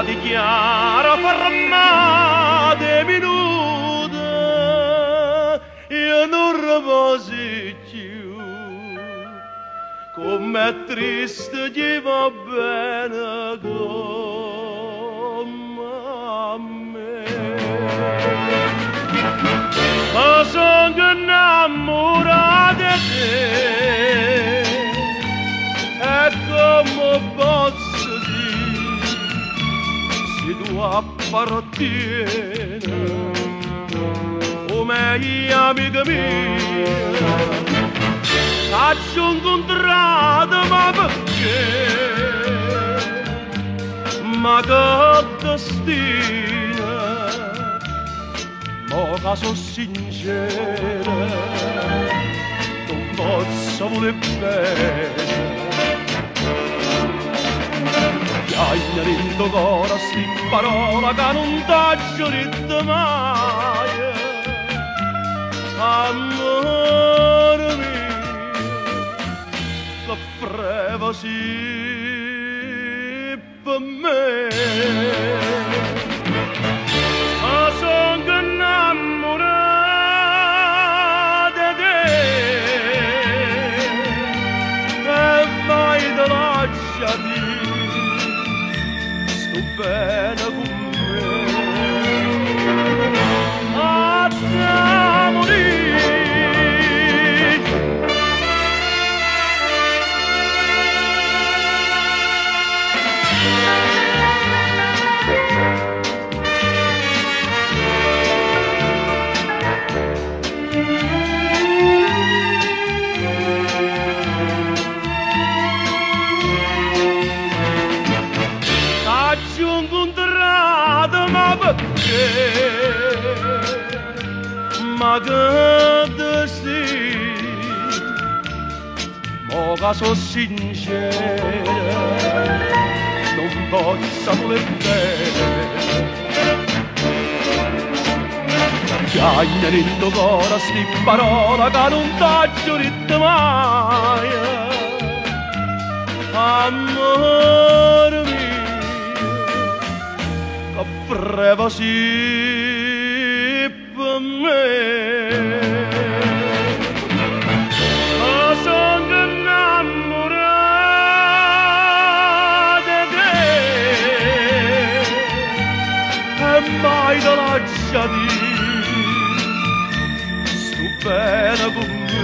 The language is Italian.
dichiara fermate minute, io non riposi più, com'è triste gli va bene come a me. Ma sono innamorato di te, e come posso dire, se tu appartieni come gli amici miei, faccio incontrato ma perché, ma che destino, ma che sono sincera, non posso voler bene. Chiagna dentro cuore sti parola che non t'ho detto mai, amore mio, che freva sì per me. Ma sono innamorato di te, e mai te lasciati bene con me, a te morire. Incontrato ma perché, ma che destino, ma che sono sincera, non posso voler bene. Chiagna dentro cuore sti parola che non t'ho detto mai, amore mio, che freva sì per me. Ma sono innamorato di te, e mai te lasciati, sto bene con me.